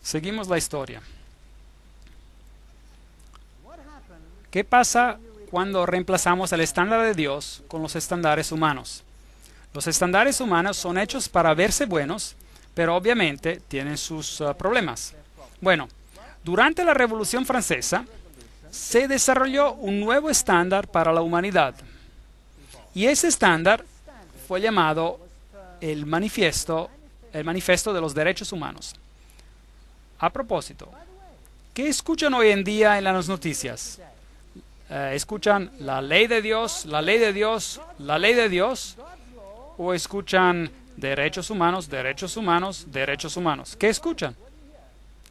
Seguimos la historia. ¿Qué pasa cuando reemplazamos el estándar de Dios con los estándares humanos? Los estándares humanos son hechos para verse buenos, pero obviamente tienen sus problemas. Bueno, durante la Revolución Francesa se desarrolló un nuevo estándar para la humanidad. Y ese estándar fue llamado el Manifiesto de los Derechos Humanos. A propósito, ¿qué escuchan hoy en día en las noticias? ¿Escuchan la ley de Dios, la ley de Dios, la ley de Dios? ¿O escuchan derechos humanos, derechos humanos, derechos humanos? ¿Qué escuchan?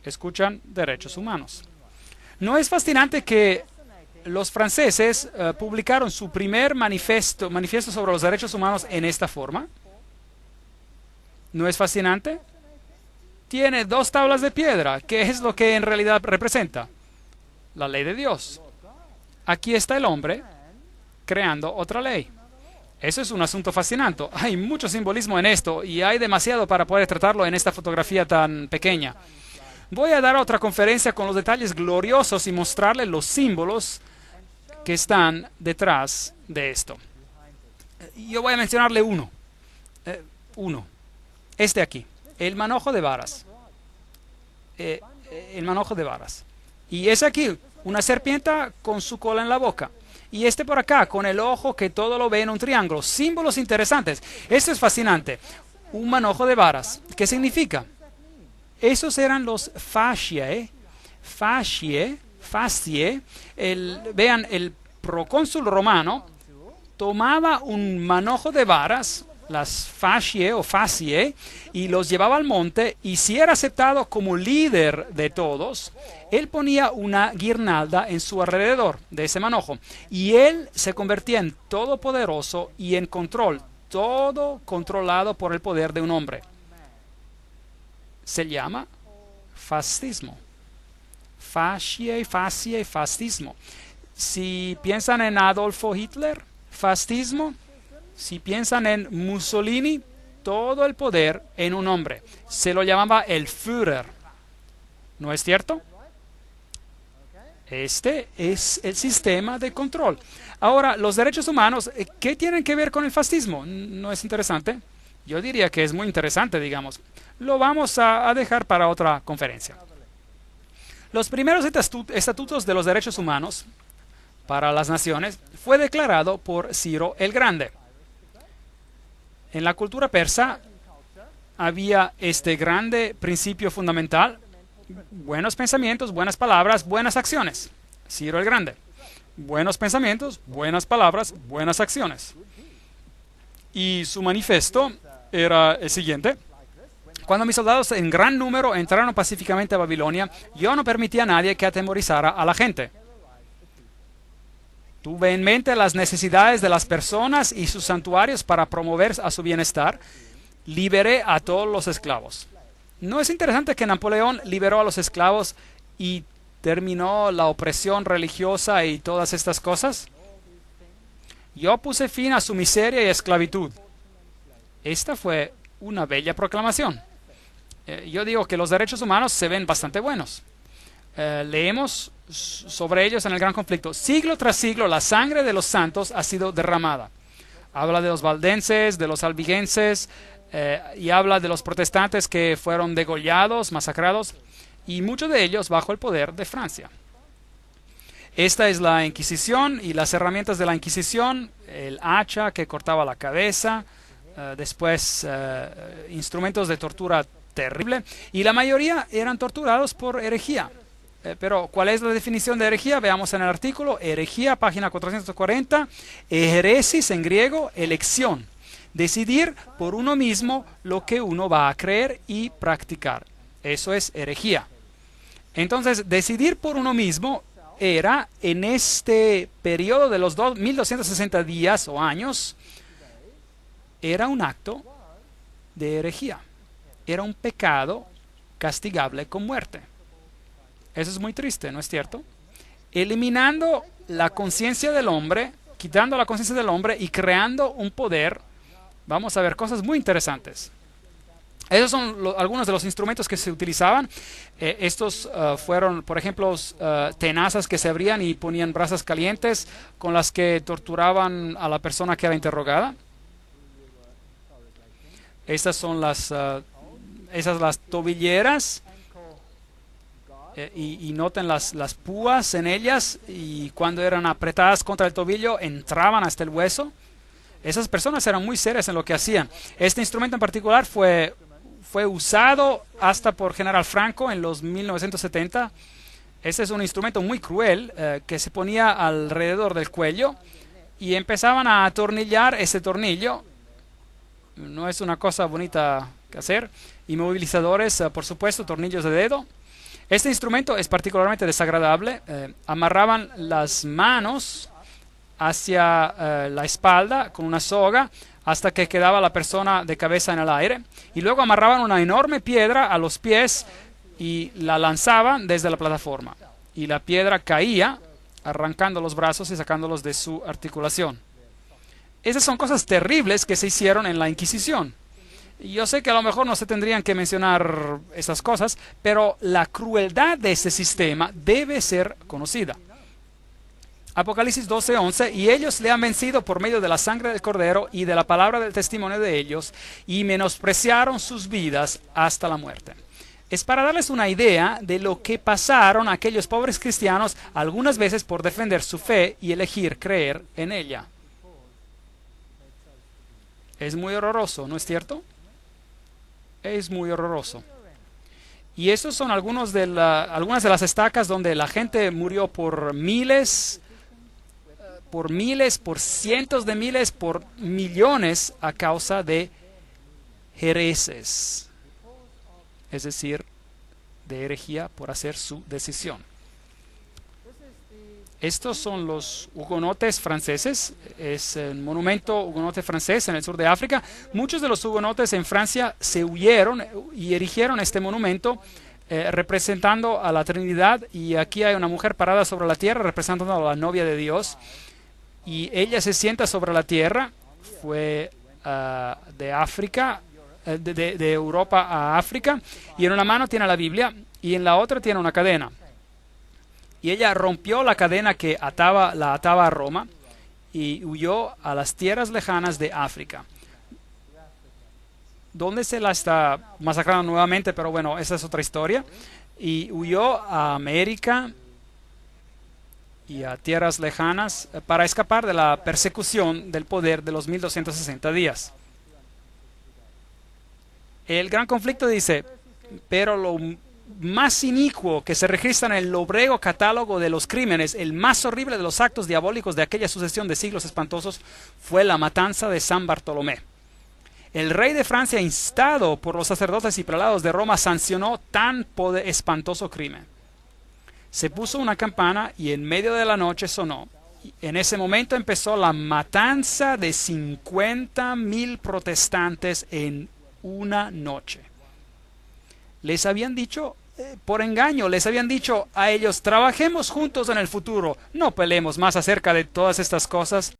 Escuchan derechos humanos. ¿No es fascinante que los franceses publicaron su primer manifiesto sobre los derechos humanos en esta forma? ¿No es fascinante? Tiene 2 tablas de piedra. ¿Qué es lo que en realidad representa? La ley de Dios. Aquí está el hombre creando otra ley. Eso es un asunto fascinante. Hay mucho simbolismo en esto y hay demasiado para poder tratarlo en esta fotografía tan pequeña. Voy a dar otra conferencia con los detalles gloriosos y mostrarles los símbolos que están detrás de esto. Yo voy a mencionarle uno. Este aquí. El manojo de varas. El manojo de varas. Y es aquí, una serpiente con su cola en la boca. Y este por acá, con el ojo que todo lo ve en un triángulo. Símbolos interesantes. Esto es fascinante. Un manojo de varas. ¿Qué significa? Esos eran los fasciae. Fascie. Vean, el procónsul romano tomaba un manojo de varas, las fascie o fascie, y los llevaba al monte, y si era aceptado como líder de todos, él ponía una guirnalda en su alrededor de ese manojo, y él se convertía en todopoderoso y en control, todo controlado por el poder de un hombre. Se llama fascismo. Fascie, fascismo. Si piensan en Adolfo Hitler, fascismo. Si piensan en Mussolini, todo el poder en un hombre. Se lo llamaba el Führer. ¿No es cierto? Este es el sistema de control. Ahora, los derechos humanos, ¿qué tienen que ver con el fascismo? ¿No es interesante? Yo diría que es muy interesante, digamos. Lo vamos a dejar para otra conferencia. Los primeros estatutos de los derechos humanos para las naciones fue declarado por Ciro el Grande. En la cultura persa había este grande principio fundamental: buenos pensamientos, buenas palabras, buenas acciones. Ciro el Grande. Buenos pensamientos, buenas palabras, buenas acciones. Y su manifiesto era el siguiente: cuando mis soldados en gran número entraron pacíficamente a Babilonia, yo no permití a nadie que atemorizara a la gente. Tuve en mente las necesidades de las personas y sus santuarios para promover a su bienestar. Liberé a todos los esclavos. ¿No es interesante que Napoleón liberó a los esclavos y terminó la opresión religiosa y todas estas cosas? Yo puse fin a su miseria y esclavitud. Esta fue una bella proclamación. Yo digo que los derechos humanos se ven bastante buenos. Leemos sobre ellos en el Gran Conflicto. Siglo tras siglo la sangre de los santos ha sido derramada. Habla de los valdenses, de los albigenses, y habla de los protestantes que fueron degollados, masacrados, y muchos de ellos bajo el poder de Francia. Esta es la Inquisición y las herramientas de la Inquisición: el hacha que cortaba la cabeza, después instrumentos de tortura terrible, y la mayoría eran torturados por herejía. Pero, ¿cuál es la definición de herejía? Veamos en el artículo. Herejía, página 440. Heresis en griego, elección. Decidir por uno mismo lo que uno va a creer y practicar. Eso es herejía. Entonces, decidir por uno mismo era, en este periodo de los 1260 días o años, era un acto de herejía. Era un pecado castigable con muerte. Eso es muy triste, ¿no es cierto? Eliminando la conciencia del hombre, quitando la conciencia del hombre y creando un poder, vamos a ver cosas muy interesantes. Esos son algunos de los instrumentos que se utilizaban. Estos fueron, por ejemplo, tenazas que se abrían y ponían brasas calientes con las que torturaban a la persona que era interrogada. Estas son las tobilleras. Y noten las púas en ellas, y cuando eran apretadas contra el tobillo entraban hasta el hueso. Esas personas eran muy serias en lo que hacían. Este instrumento en particular fue usado hasta por General Franco en los 1970. Este es un instrumento muy cruel que se ponía alrededor del cuello y empezaban a atornillar ese tornillo. No es una cosa bonita que hacer. Inmovilizadores, por supuesto, tornillos de dedo. Este instrumento es particularmente desagradable. Amarraban las manos hacia la espalda con una soga hasta que quedaba la persona de cabeza en el aire, y luego amarraban una enorme piedra a los pies y la lanzaban desde la plataforma, y la piedra caía arrancando los brazos y sacándolos de su articulación. Esas son cosas terribles que se hicieron en la Inquisición. Yo sé que a lo mejor no se tendrían que mencionar esas cosas, pero la crueldad de este sistema debe ser conocida. Apocalipsis 12:11, y ellos le han vencido por medio de la sangre del Cordero y de la palabra del testimonio de ellos, y menospreciaron sus vidas hasta la muerte. Es para darles una idea de lo que pasaron aquellos pobres cristianos algunas veces por defender su fe y elegir creer en ella. Es muy horroroso, ¿no es cierto? Es muy horroroso. Y estos son algunas de las estacas donde la gente murió por miles, por cientos de miles, por millones a causa de hereses, es decir, de herejía por hacer su decisión. Estos son los hugonotes franceses. Es el monumento hugonote francés en el sur de África. Muchos de los hugonotes en Francia se huyeron y erigieron este monumento representando a la Trinidad. Y aquí hay una mujer parada sobre la tierra representando a la novia de Dios. Y ella se sienta sobre la tierra. Fue de África, de Europa a África. Y en una mano tiene la Biblia y en la otra tiene una cadena. Y ella rompió la cadena que la ataba a Roma y huyó a las tierras lejanas de África, donde se la está masacrando nuevamente, pero bueno, esa es otra historia. Y huyó a América y a tierras lejanas para escapar de la persecución del poder de los 1260 días. El gran conflicto dice, pero lo más inicuo que se registra en el lóbrego catálogo de los crímenes, el más horrible de los actos diabólicos de aquella sucesión de siglos espantosos, fue la matanza de San Bartolomé. El rey de Francia, instado por los sacerdotes y prelados de Roma, sancionó tan espantoso crimen. Se puso una campana y en medio de la noche sonó. En ese momento empezó la matanza de 50,000 protestantes en una noche. Les habían dicho, por engaño, les habían dicho a ellos, trabajemos juntos en el futuro, no peleemos más acerca de todas estas cosas.